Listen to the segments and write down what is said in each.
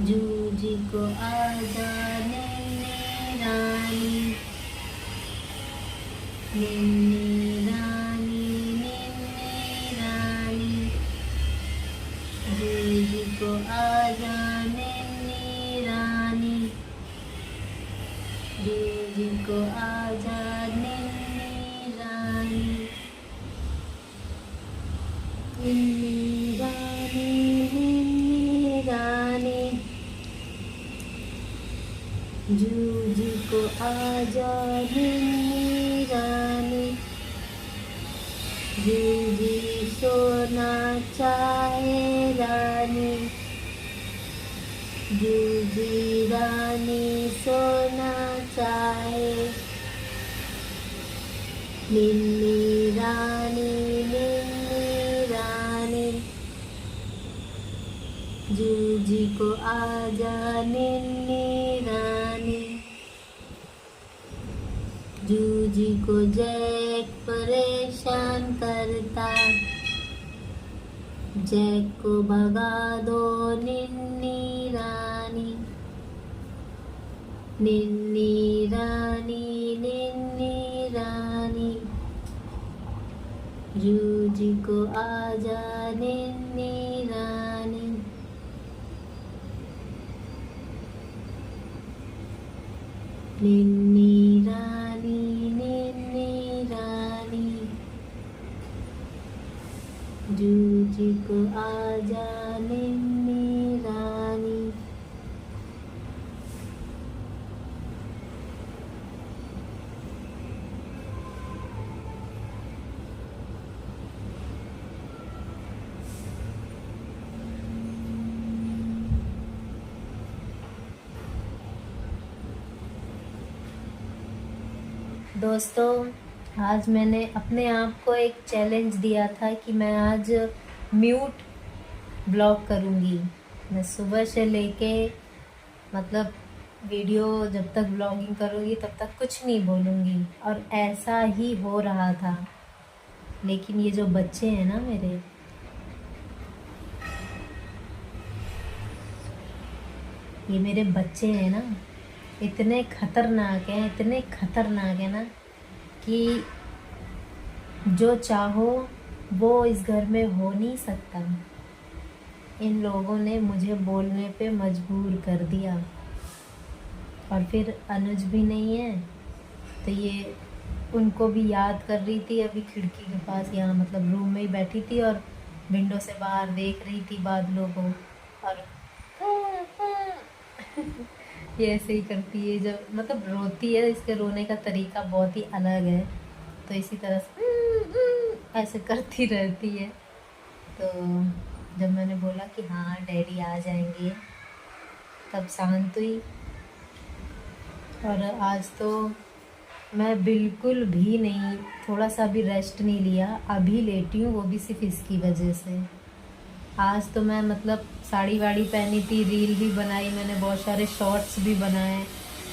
जूझी को आजा नन्हे रानी, नन्हे रानी, नन्हे रानी, जूझी को आजा नन्हे रानी, जूझी को आजा नन्हे रानी, नन्हे रानी, नन्हे रानी, जूझी को आजा नन्हे रानी, जूझी सोना चाहे रानी, जूझी रानी सोना चाहे, नन्ही रानी, नन्ही रानी, जूझी को आजा नन्ही रानी, जूझी को जैक परेशान करता, जैक को भगा दो नन्ही रानी, नन्ही रानी, नन्ही रानी, जूझी को आजा नन्ही रानी, नन्ही रानी, नन्ही रानी, जूझी को आजा नन्ही रानी। दोस्तों, आज मैंने अपने आप को एक चैलेंज दिया था कि मैं आज म्यूट ब्लॉग करूँगी। मैं सुबह से लेके मतलब वीडियो जब तक ब्लॉगिंग करूँगी तब तक कुछ नहीं बोलूँगी, और ऐसा ही हो रहा था। लेकिन ये जो बच्चे हैं ना मेरे बच्चे हैं ना, इतने खतरनाक हैं, इतने खतरनाक हैं ना कि जो चाहो वो इस घर में हो नहीं सकता। इन लोगों ने मुझे बोलने पे मजबूर कर दिया, और फिर अनुज भी नहीं है तो ये उनको भी याद कर रही थी। अभी खिड़की के पास यहाँ मतलब रूम में ही बैठी थी और विंडो से बाहर देख रही थी बादलों को, और ये ऐसे ही करती है जब मतलब रोती है। इसके रोने का तरीका बहुत ही अलग है, तो इसी तरह से ऐसे करती रहती है। तो जब मैंने बोला कि हाँ डैडी आ जाएंगे तब शांत हुई, और आज तो मैं बिल्कुल भी नहीं, थोड़ा सा भी रेस्ट नहीं लिया। अभी लेटी हूँ, वो भी सिर्फ इसकी वजह से। आज तो मैं मतलब साड़ी वाड़ी पहनी थी, रील भी बनाई मैंने, बहुत सारे शॉर्ट्स भी बनाए,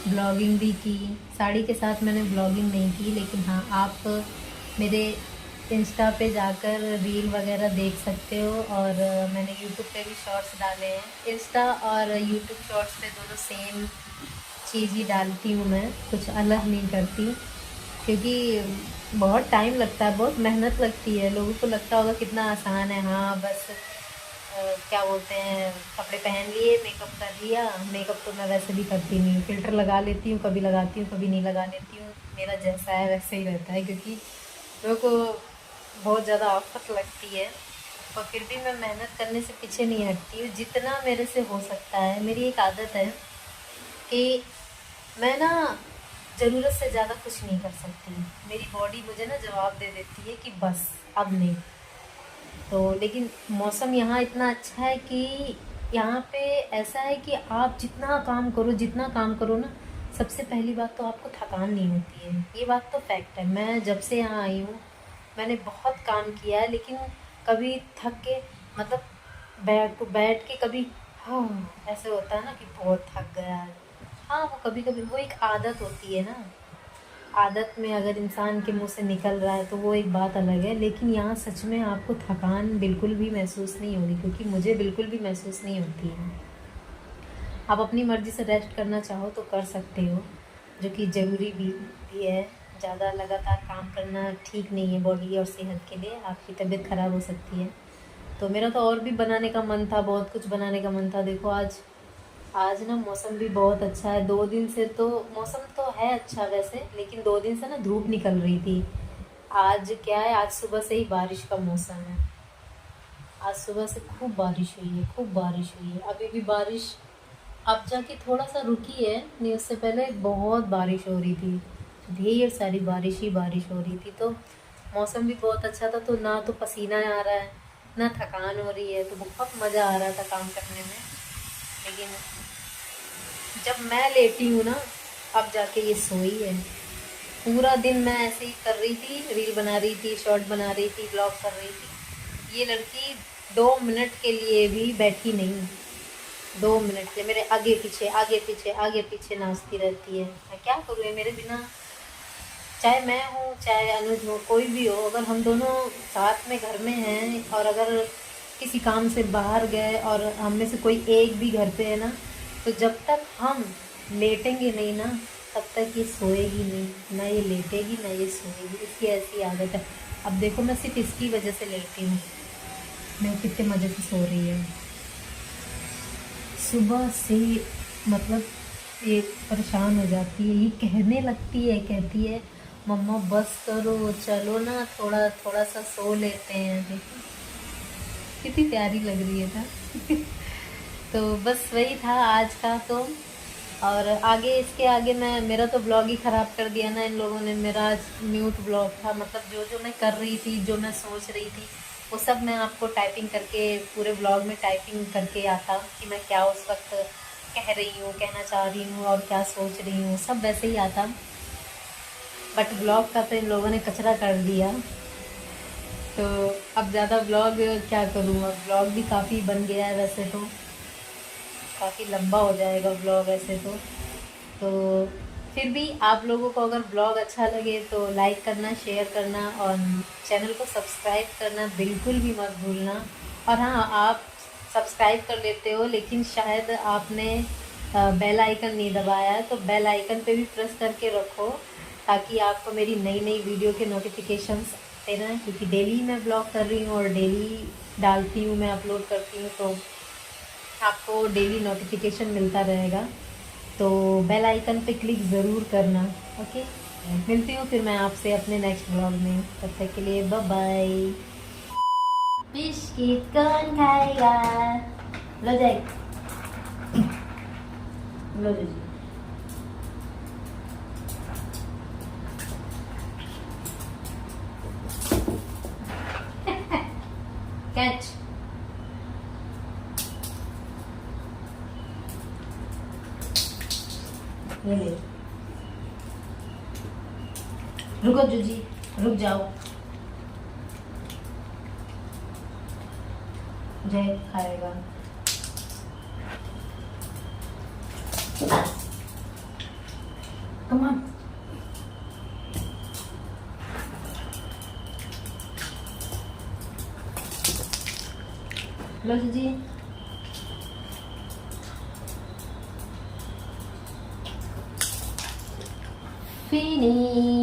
ब्लॉगिंग भी की। साड़ी के साथ मैंने ब्लॉगिंग नहीं की, लेकिन हाँ आप मेरे इंस्टा पे जाकर रील वगैरह देख सकते हो, और मैंने यूट्यूब पे भी शॉर्ट्स डाले हैं। इंस्टा और यूट्यूब शॉर्ट्स पे दोनों सेम चीज़ ही डालती हूँ मैं, कुछ अलग नहीं करती, क्योंकि बहुत टाइम लगता है, बहुत मेहनत लगती है। लोगों को लगता होगा कितना आसान है, हाँ बस क्या बोलते हैं, कपड़े पहन लिए, मेकअप कर लिया। मेकअप तो मैं वैसे भी करती नहीं हूँ, फ़िल्टर लगा लेती हूँ, कभी लगाती हूँ कभी नहीं लगा लेती हूँ। मेरा जैसा है वैसे ही रहता है, क्योंकि लोगों को बहुत ज़्यादा आफत लगती है, और फिर भी मैं मेहनत करने से पीछे नहीं हटती हूँ। जितना मेरे से हो सकता है, मेरी एक आदत है कि मैं ना ज़रूरत से ज़्यादा कुछ नहीं कर सकती। मेरी बॉडी मुझे ना जवाब दे देती है कि बस अब नहीं। तो लेकिन मौसम यहाँ इतना अच्छा है कि यहाँ पे ऐसा है कि आप जितना काम करो, जितना काम करो ना, सबसे पहली बात तो आपको थकान नहीं होती है। ये बात तो फैक्ट है। मैं जब से यहाँ आई हूँ मैंने बहुत काम किया है, लेकिन कभी थक के मतलब बैठ के कभी हाँ ऐसे होता है ना कि बहुत थक गया है। हाँ वो कभी कभी वो एक आदत होती है ना, आदत में अगर इंसान के मुंह से निकल रहा है तो वो एक बात अलग है। लेकिन यहाँ सच में आपको थकान बिल्कुल भी महसूस नहीं होगी, क्योंकि मुझे बिल्कुल भी महसूस नहीं होती है। आप अपनी मर्ज़ी से रेस्ट करना चाहो तो कर सकते हो, जो कि ज़रूरी भी है। ज़्यादा लगातार काम करना ठीक नहीं है बॉडी और सेहत के लिए, आपकी तबीयत ख़राब हो सकती है। तो मेरा तो और भी बनाने का मन था, बहुत कुछ बनाने का मन था। देखो आज आज ना मौसम भी बहुत अच्छा है। 2 दिन से तो मौसम तो है अच्छा वैसे, लेकिन 2 दिन से ना धूप निकल रही थी। आज क्या है, आज सुबह से ही बारिश का मौसम है। आज सुबह से खूब बारिश हुई है, खूब बारिश हुई है। अभी भी बारिश अब जाके थोड़ा सा रुकी है, नहीं उससे पहले बहुत बारिश हो रही थी। ढेर सारी बारिश ही बारिश हो रही थी। तो मौसम भी बहुत अच्छा था, तो ना तो पसीना आ रहा है ना थकान हो रही है, तो बहुत मज़ा आ रहा था काम करने में। लेकिन जब मैं लेटी हूँ ना, अब जाके ये सोई है। पूरा दिन मैं ऐसे ही कर रही थी, रील बना रही थी, शॉर्ट बना रही थी, ब्लॉग कर रही थी। ये लड़की 2 मिनट के लिए भी बैठी नहीं। 2 मिनट से मेरे आगे पीछे आगे पीछे आगे पीछे नाचती रहती है। मैं क्या करूँ ये मेरे बिना। चाहे मैं हूँ चाहे अनुज हो, कोई भी हो, अगर हम दोनों साथ में घर में हैं और अगर किसी काम से बाहर गए और हम में से कोई एक भी घर पे है ना, तो जब तक हम लेटेंगे नहीं ना, तब तक ये सोएगी नहीं। ना ये लेटेगी ना ये सोएगी, इसकी ऐसी आदत है। अब देखो मैं सिर्फ इसकी वजह से लेटी हूँ, मैं कितने मज़े से सो रही है। सुबह से मतलब ये परेशान हो जाती है, ये कहने लगती है, कहती है मम्मा बस करो, चलो ना थोड़ा थोड़ा सा सो लेते हैं। देखो कितनी प्यारी लग रही है ना। तो बस वही था आज का तो। और आगे इसके आगे मैं मेरा तो ब्लॉग ही ख़राब कर दिया ना इन लोगों ने। मेरा आज म्यूट ब्लॉग था, मतलब जो जो मैं कर रही थी, जो मैं सोच रही थी, वो सब मैं आपको टाइपिंग करके पूरे ब्लॉग में टाइपिंग करके आता कि मैं क्या उस वक्त कह रही हूँ, कहना चाह रही हूँ और क्या सोच रही हूँ, सब वैसे ही आता। बट ब्लॉग का तो इन लोगों ने कचरा कर दिया। तो अब ज़्यादा ब्लॉग क्या करूँ, अब ब्लॉग भी काफ़ी बन गया है वैसे तो, काफ़ी लंबा हो जाएगा ब्लॉग ऐसे तो फिर भी आप लोगों को अगर ब्लॉग अच्छा लगे तो लाइक करना, शेयर करना और चैनल को सब्सक्राइब करना बिल्कुल भी मत भूलना। और हाँ, आप सब्सक्राइब कर लेते हो लेकिन शायद आपने बेल आइकन नहीं दबाया है, तो बेल आइकन पे भी प्रेस करके रखो ताकि आपको मेरी नई नई वीडियो के नोटिफिकेशंस आते रहें, क्योंकि डेली मैं ब्लॉग कर रही हूँ और डेली डालती हूँ, मैं अपलोड करती हूँ, तो आपको डेली नोटिफिकेशन मिलता रहेगा। तो बेल आइकन पे क्लिक ज़रूर करना। ओके, मिलती हूँ फिर मैं आपसे अपने नेक्स्ट ब्लॉग में। तब तक के लिए बाय बाय। बिस्किट कौन खाएगा? लो जाए, लो जी। कैच। ये ले, रुको जूजी, रुक जाओ। जय खाएगा। Come on. लो जूजी। फिनिश।